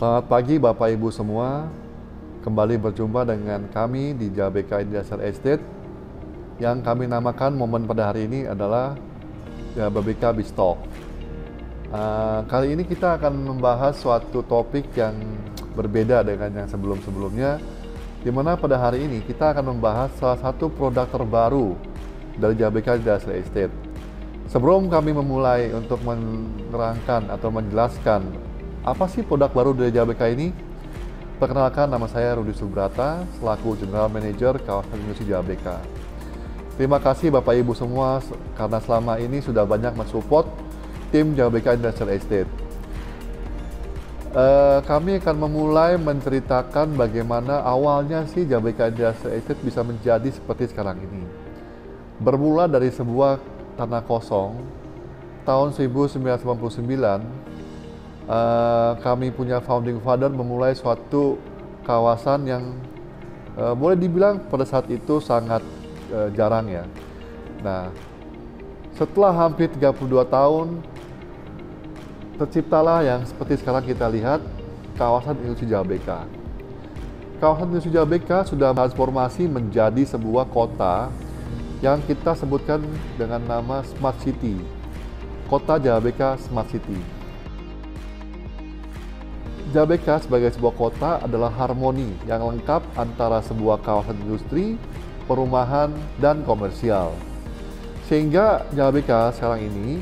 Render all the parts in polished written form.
Selamat pagi Bapak Ibu semua. Kembali berjumpa dengan kami di JBK Industrial Estate. Yang kami namakan momen pada hari ini adalah JBK Bistalk. Kali ini kita akan membahas suatu topik yang berbeda dengan yang sebelum-sebelumnya, di mana pada hari ini kita akan membahas salah satu produk terbaru dari JBK Industrial Estate. Sebelum kami memulai untuk menerangkan atau menjelaskan apa sih produk baru dari JBK ini, perkenalkan, nama saya Rudi Subrata selaku General Manager Kawasan Industri JBK. Terima kasih Bapak Ibu semua karena selama ini sudah banyak mensupport tim JBK Industrial Estate. Kami akan memulai menceritakan bagaimana awalnya sih JBK Industrial Estate bisa menjadi seperti sekarang ini. Bermula dari sebuah tanah kosong tahun 1999, kami punya founding father memulai suatu kawasan yang boleh dibilang pada saat itu sangat jarang ya. Nah, setelah hampir 32 tahun, terciptalah yang seperti sekarang kita lihat, kawasan industri JBK. Kawasan industri JBK sudah transformasi menjadi sebuah kota yang kita sebutkan dengan nama Smart City. Kota JBK Smart City. JBK sebagai sebuah kota adalah harmoni yang lengkap antara sebuah kawasan industri, perumahan, dan komersial. Sehingga JBK sekarang ini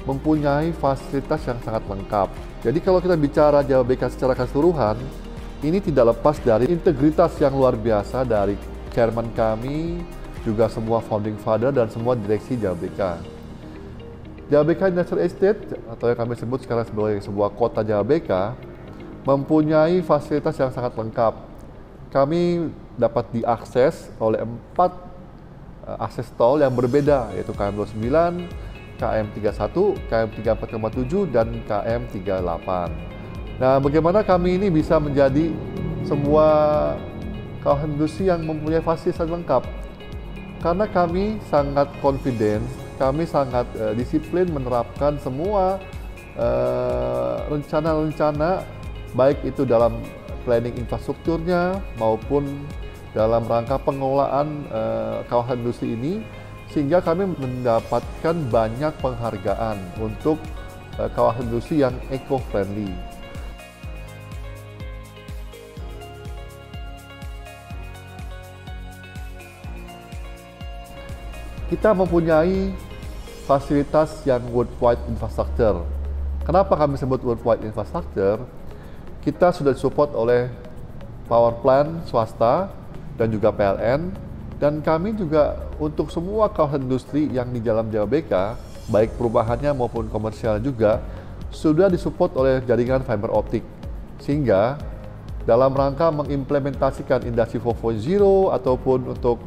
mempunyai fasilitas yang sangat lengkap. Jadi kalau kita bicara JBK secara keseluruhan, ini tidak lepas dari integritas yang luar biasa dari chairman kami, juga semua founding father dan semua direksi JBK. JBK Industrial Estate, atau yang kami sebut sekarang sebagai sebuah kota JBK, mempunyai fasilitas yang sangat lengkap. Kami dapat diakses oleh 4 akses tol yang berbeda, yaitu KM29, KM31, KM34,7, dan KM38. Nah, bagaimana kami ini bisa menjadi sebuah kawasan industri yang mempunyai fasilitas lengkap? Karena kami sangat confident, kami sangat disiplin menerapkan semua rencana-rencana, baik itu dalam planning infrastrukturnya maupun dalam rangka pengelolaan kawasan industri ini, sehingga kami mendapatkan banyak penghargaan untuk kawasan industri yang eco-friendly. Kita mempunyai fasilitas yang worldwide infrastructure. Kenapa kami sebut worldwide infrastructure? Kita sudah disupport oleh power plant swasta dan juga PLN, dan kami juga untuk semua kawasan industri yang di dalam JBK, baik perumahannya maupun komersial juga, sudah disupport oleh jaringan fiber optik. Sehingga dalam rangka mengimplementasikan Industri 4.0 ataupun untuk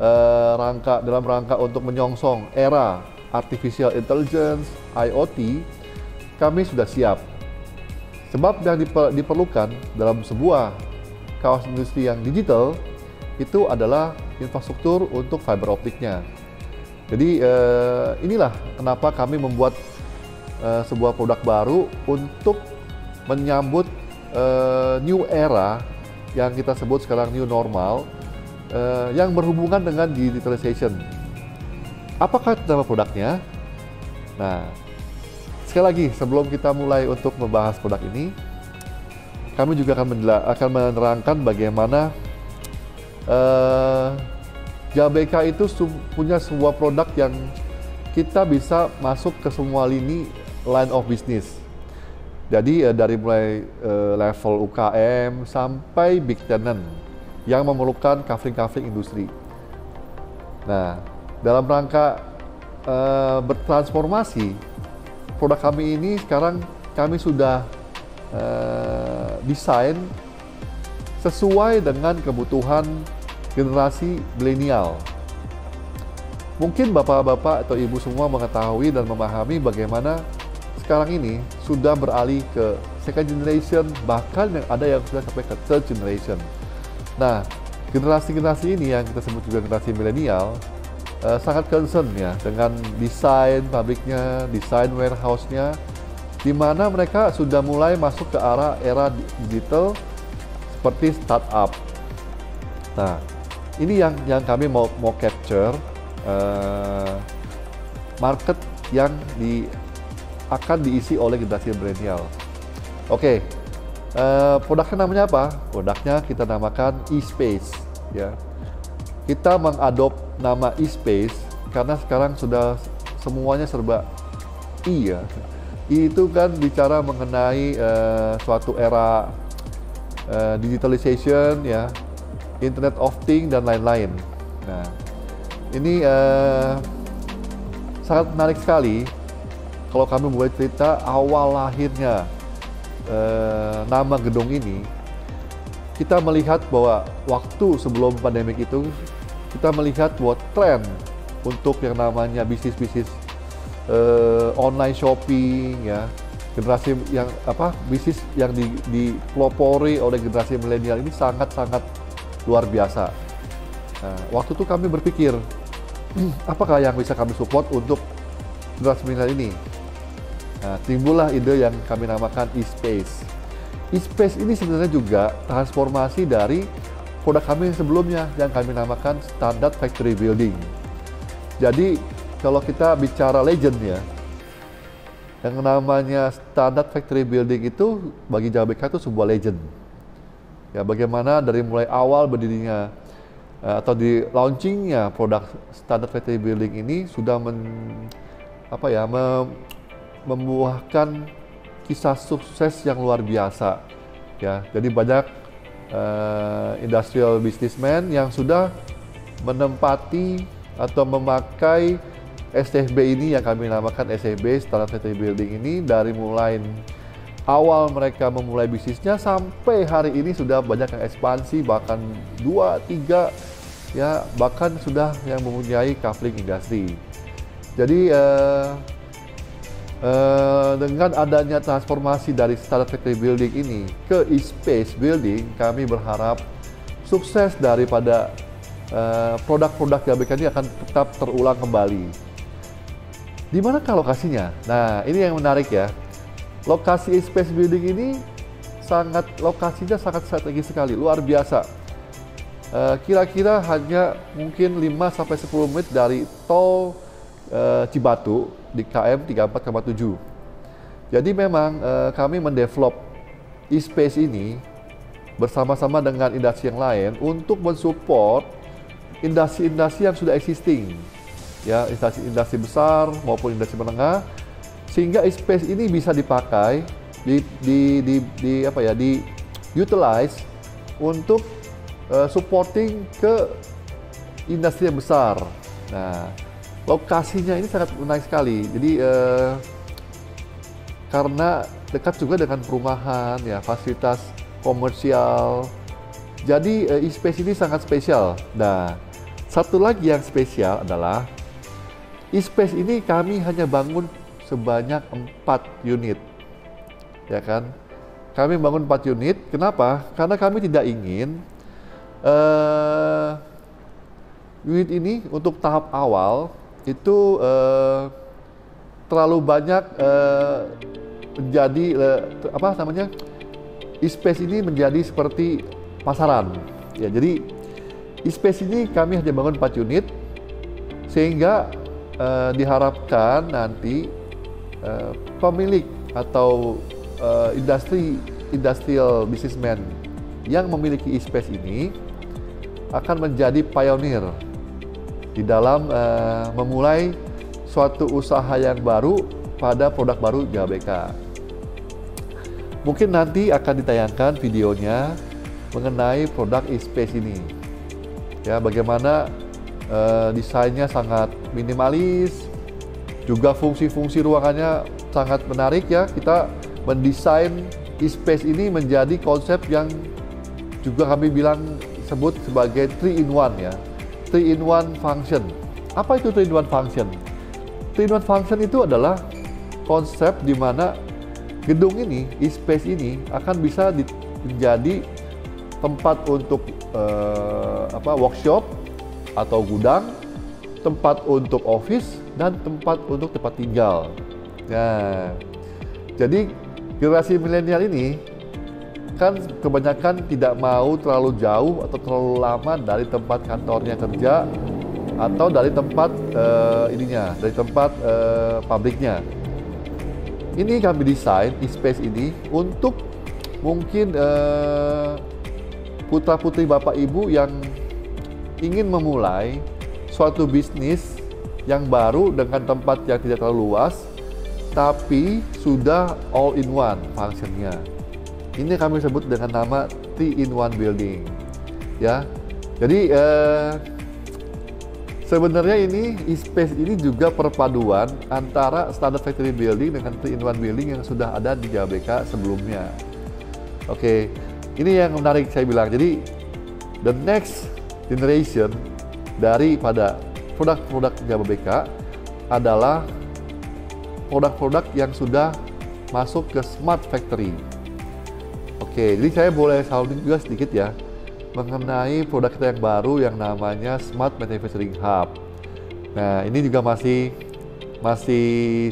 dalam rangka untuk menyongsong era artificial intelligence, IoT, kami sudah siap. Sebab yang diperlukan dalam sebuah kawasan industri yang digital itu adalah infrastruktur untuk fiber optiknya. Jadi inilah kenapa kami membuat sebuah produk baru untuk menyambut new era yang kita sebut sekarang new normal, yang berhubungan dengan digitalization. Apakah nama produknya? Nah, sekali lagi sebelum kita mulai untuk membahas produk ini, kami juga akan menerangkan bagaimana JBK itu punya sebuah produk yang kita bisa masuk ke semua lini line of business. Jadi dari mulai level UKM sampai big tenant yang memerlukan covering industri. Nah, dalam rangka bertransformasi, produk kami ini sekarang kami sudah desain sesuai dengan kebutuhan generasi milenial. Mungkin bapak-bapak atau ibu semua mengetahui dan memahami bagaimana sekarang ini sudah beralih ke second generation, bahkan yang ada yang sudah sampai ke third generation. Nah, generasi-generasi ini yang kita sebut juga generasi milenial sangat concern ya dengan desain pabriknya, desain warehouse-nya, di mana mereka sudah mulai masuk ke arah era digital seperti startup. Nah, ini yang kami mau capture market yang akan diisi oleh generasi milenial. Oke, produknya namanya apa? Produknya kita namakan eSpace, ya. Kita mengadop nama eSpace karena sekarang sudah semuanya serba I, ya. I itu kan bicara mengenai suatu era digitalization, ya, Internet of Things dan lain-lain. Nah, ini sangat menarik sekali kalau kami mulai cerita awal lahirnya nama gedung ini. Kita melihat bahwa waktu sebelum pandemik itu kita melihat bahwa tren untuk yang namanya bisnis-bisnis online shopping, ya, generasi yang bisnis yang dipelopori oleh generasi milenial ini sangat-sangat luar biasa. Nah, waktu itu kami berpikir, apakah yang bisa kami support untuk generasi milenial ini? Nah, timbullah ide yang kami namakan eSpace. eSpace ini sebenarnya juga transformasi dari produk kami yang sebelumnya yang kami namakan Standard Factory Building. Jadi kalau kita bicara legend, ya, yang namanya Standard Factory Building itu bagi JBK itu sebuah legend. Ya, bagaimana dari mulai awal berdirinya atau di launchingnya produk Standard Factory Building ini sudah membuahkan kisah sukses yang luar biasa, ya. Jadi banyak industrial businessman yang sudah menempati atau memakai SFB ini yang kami namakan SFB Standard Factory Building ini dari mulai awal mereka memulai bisnisnya sampai hari ini sudah banyak yang ekspansi, bahkan 2, 3, ya, bahkan sudah yang mempunyai coupling industri. Jadi dengan adanya transformasi dari Standard Factory Building ini ke eSpace Building, kami berharap sukses daripada produk-produk JBK ini akan tetap terulang kembali. Di manakah lokasinya? Nah, ini yang menarik, ya. Lokasi eSpace Building ini lokasinya sangat strategis sekali, luar biasa. Kira-kira hanya mungkin 5-10 menit dari tol Cibatu di KM 34,7. Jadi memang kami mendevelop eSpace ini bersama-sama dengan industri yang lain untuk mensupport industri-industri yang sudah existing, ya, industri besar maupun industri menengah, sehingga eSpace ini bisa dipakai, utilize untuk supporting ke industri yang besar. Nah, lokasinya ini sangat menarik sekali. Jadi karena dekat juga dengan perumahan, ya, fasilitas komersial. Jadi eSpace ini sangat spesial. Nah, satu lagi yang spesial adalah eSpace ini kami hanya bangun sebanyak 4 unit, ya kan? Kami bangun 4 unit. Kenapa? Karena kami tidak ingin unit ini untuk tahap awal itu terlalu banyak menjadi eSpace ini menjadi seperti pasaran, ya. Jadi eSpace ini kami hanya bangun 4 unit sehingga diharapkan nanti pemilik atau industrial businessman yang memiliki eSpace ini akan menjadi pionir di dalam memulai suatu usaha yang baru pada produk baru JBK. Mungkin nanti akan ditayangkan videonya mengenai produk eSpace ini, ya, bagaimana desainnya sangat minimalis, juga fungsi-fungsi ruangannya sangat menarik, ya. Kita mendesain eSpace ini menjadi konsep yang juga kami sebut sebagai 3-in-1, ya. 3-in-1 function. Apa itu 3-in-1 function? 3-in-1 function itu adalah konsep di mana gedung ini, eSpace ini akan bisa menjadi tempat untuk workshop atau gudang, tempat untuk office, dan tempat untuk tempat tinggal. Nah, Jadi generasi milenial ini kan kebanyakan tidak mau terlalu jauh atau terlalu lama dari tempat kantornya kerja atau dari tempat dari tempat pabriknya. Ini kami desain e-space ini untuk mungkin putra-putri Bapak Ibu yang ingin memulai suatu bisnis yang baru dengan tempat yang tidak terlalu luas, tapi sudah all in one functionnya. Ini kami sebut dengan nama 3-in-1 building, ya. Jadi sebenarnya ini e-space ini juga perpaduan antara standard factory building dengan 3-in-1 building yang sudah ada di JBK sebelumnya. Oke, ini yang menarik saya bilang. Jadi the next generation daripada produk-produk JBK adalah produk-produk yang sudah masuk ke smart factory. Oke, jadi saya boleh sounding juga sedikit ya mengenai produk kita yang baru yang namanya Smart Manufacturing Hub. Nah, ini juga masih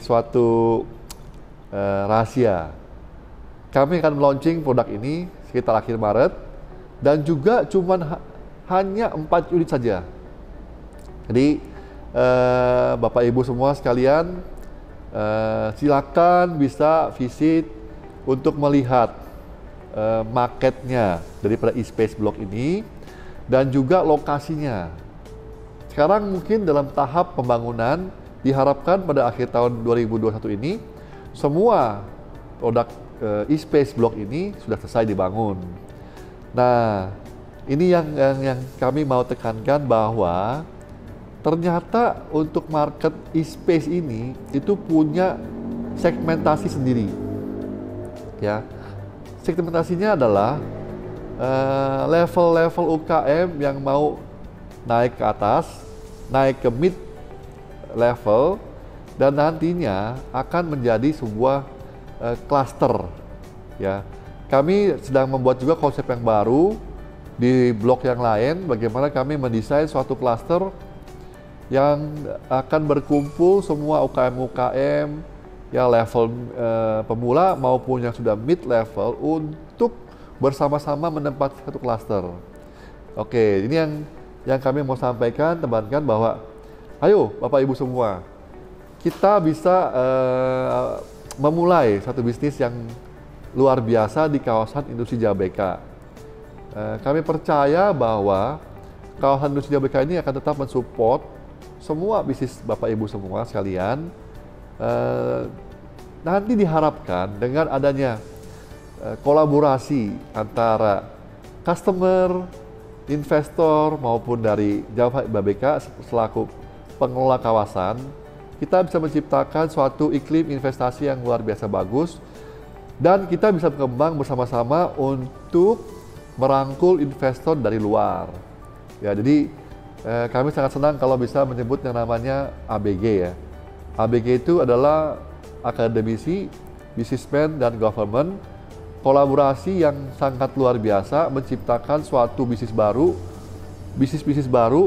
suatu rahasia. Kami akan launching produk ini sekitar akhir Maret dan juga hanya 4 unit saja. Jadi Bapak Ibu semua sekalian silakan bisa visit untuk melihat marketnya daripada e-space block ini dan juga lokasinya. Sekarang mungkin dalam tahap pembangunan, diharapkan pada akhir tahun 2021 ini semua produk e-space block ini sudah selesai dibangun. Nah, ini yang kami mau tekankan bahwa ternyata untuk market e-space ini itu punya segmentasi sendiri, ya. Segmentasinya adalah level-level UKM yang mau naik ke atas, naik ke mid level, dan nantinya akan menjadi sebuah cluster. Ya, kami sedang membuat juga konsep yang baru di blok yang lain. Bagaimana kami mendesain suatu cluster yang akan berkumpul semua UKM-UKM ya level pemula maupun yang sudah mid level untuk bersama-sama menempati satu klaster. Oke, ini yang kami mau sampaikan, teman-teman, bahwa ayo Bapak Ibu semua, kita bisa memulai satu bisnis yang luar biasa di kawasan industri JBK. Kami percaya bahwa kawasan industri JBK ini akan tetap mensupport semua bisnis Bapak Ibu semua sekalian. Nanti diharapkan dengan adanya kolaborasi antara customer, investor maupun dari JBK selaku pengelola kawasan, kita bisa menciptakan suatu iklim investasi yang luar biasa bagus dan kita bisa berkembang bersama-sama untuk merangkul investor dari luar. Ya, jadi kami sangat senang kalau bisa menyebut yang namanya ABG ya. ABG itu adalah akademisi, businessman, dan government, kolaborasi yang sangat luar biasa menciptakan suatu bisnis baru,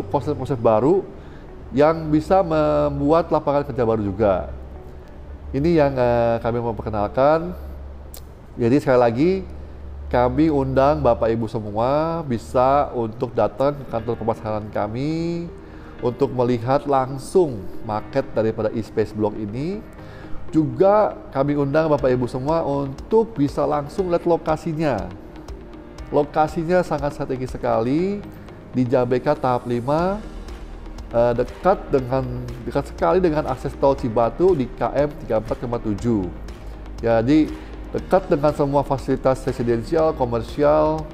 konsep-konsep baru yang bisa membuat lapangan kerja baru juga. Ini yang kami mau perkenalkan. Jadi sekali lagi kami undang Bapak Ibu semua bisa untuk datang ke kantor pemasaran kami untuk melihat langsung market daripada e-space block ini. Juga kami undang Bapak Ibu semua untuk bisa langsung lihat lokasinya. Lokasinya sangat strategis sekali di JBK tahap 5, dekat sekali dengan akses tol Cibatu di KM 34,7. Jadi dekat dengan semua fasilitas residensial, komersial,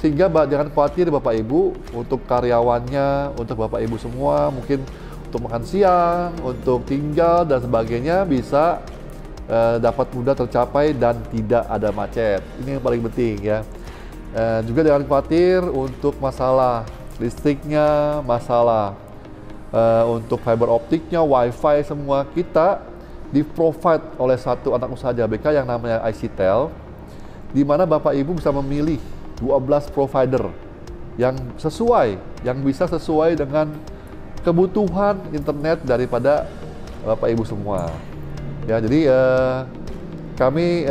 sehingga jangan khawatir Bapak Ibu untuk karyawannya, untuk Bapak Ibu semua, mungkin untuk makan siang, untuk tinggal dan sebagainya bisa dapat mudah tercapai dan tidak ada macet. Ini yang paling penting ya. Juga jangan khawatir untuk masalah listriknya, masalah untuk fiber optiknya, wifi, semua kita di-provide oleh satu anak usaha JBK yang namanya ICTel, di mana Bapak Ibu bisa memilih 12 provider yang bisa sesuai dengan kebutuhan internet daripada Bapak Ibu semua. Ya, jadi Kami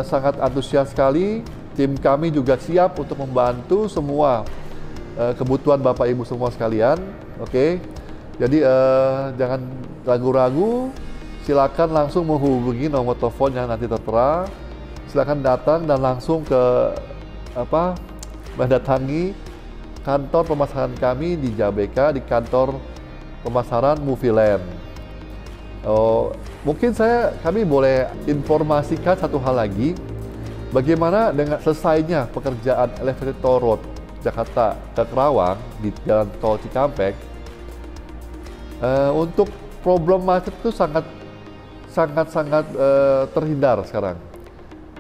sangat antusias sekali. Tim kami juga siap untuk membantu semua kebutuhan Bapak Ibu semua sekalian. Oke. Jadi jangan ragu-ragu. Silakan langsung menghubungi nomor telepon yang nanti tertera. Silakan datang dan langsung mendatangi kantor pemasaran kami di Jabeka, di kantor pemasaran Movieland. Mungkin kami boleh informasikan satu hal lagi, bagaimana dengan selesainya pekerjaan elevated toll road Jakarta ke Kerawang di Jalan Tol Cikampek. Untuk problem macet itu sangat terhindar sekarang.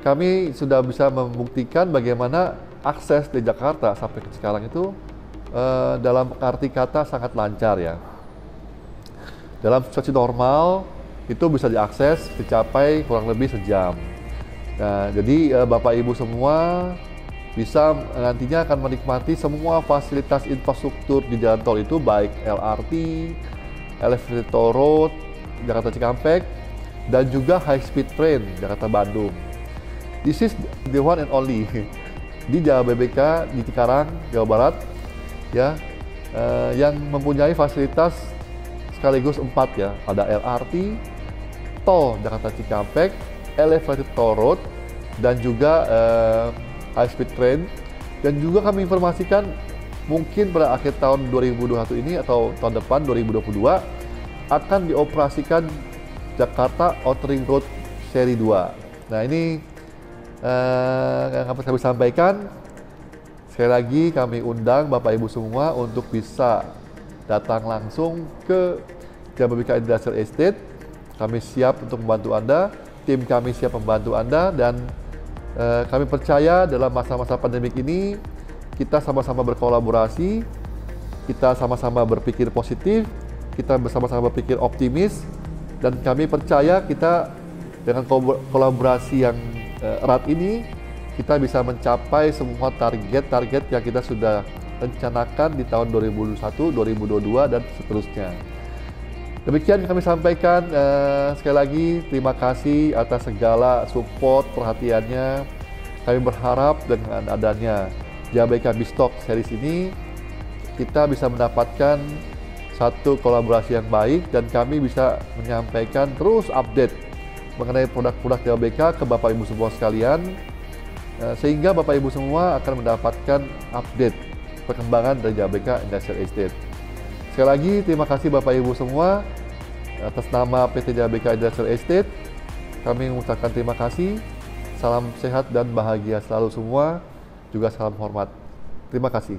Kami sudah bisa membuktikan bagaimana akses di Jakarta sampai ke Cikarang itu dalam arti kata sangat lancar ya. Dalam situasi normal itu bisa diakses dicapai kurang lebih sejam. Nah, jadi Bapak Ibu semua bisa nantinya akan menikmati semua fasilitas infrastruktur di jalan tol itu, baik LRT, elevated toll road Jakarta Cikampek, dan juga high speed train Jakarta Bandung. This is the one and only di Jabeka di Cikarang, Jawa Barat, ya, yang mempunyai fasilitas sekaligus 4 ya. Ada LRT, tol Jakarta Cikampek, elevated toll road, dan juga high speed train. Dan juga kami informasikan mungkin pada akhir tahun 2021 ini atau tahun depan 2022 akan dioperasikan Jakarta Outer Ring Road seri 2. Nah, ini yang dapat kami sampaikan. Sekali lagi kami undang Bapak Ibu semua untuk bisa datang langsung ke Jabeka Industrial Estate. Kami siap untuk membantu Anda, tim kami siap membantu Anda, dan kami percaya dalam masa-masa pandemik ini kita sama-sama berkolaborasi, kita sama-sama berpikir positif, kita bersama-sama berpikir optimis, dan kami percaya kita dengan kolaborasi yang erat ini kita bisa mencapai semua target-target yang kita sudah rencanakan di tahun 2021, 2022, dan seterusnya. Demikian kami sampaikan. Sekali lagi terima kasih atas segala support, perhatiannya. Kami berharap dengan adanya Jabeka Bistock series ini kita bisa mendapatkan satu kolaborasi yang baik, dan kami bisa menyampaikan terus update mengenai produk-produk Jabeka ke Bapak Ibu semua sekalian, sehingga Bapak Ibu semua akan mendapatkan update perkembangan dari Jabeka Industrial Estate. Sekali lagi terima kasih Bapak Ibu semua. Atas nama PT Jabeka Industrial Estate kami mengucapkan terima kasih. Salam sehat dan bahagia selalu semua, juga salam hormat. Terima kasih.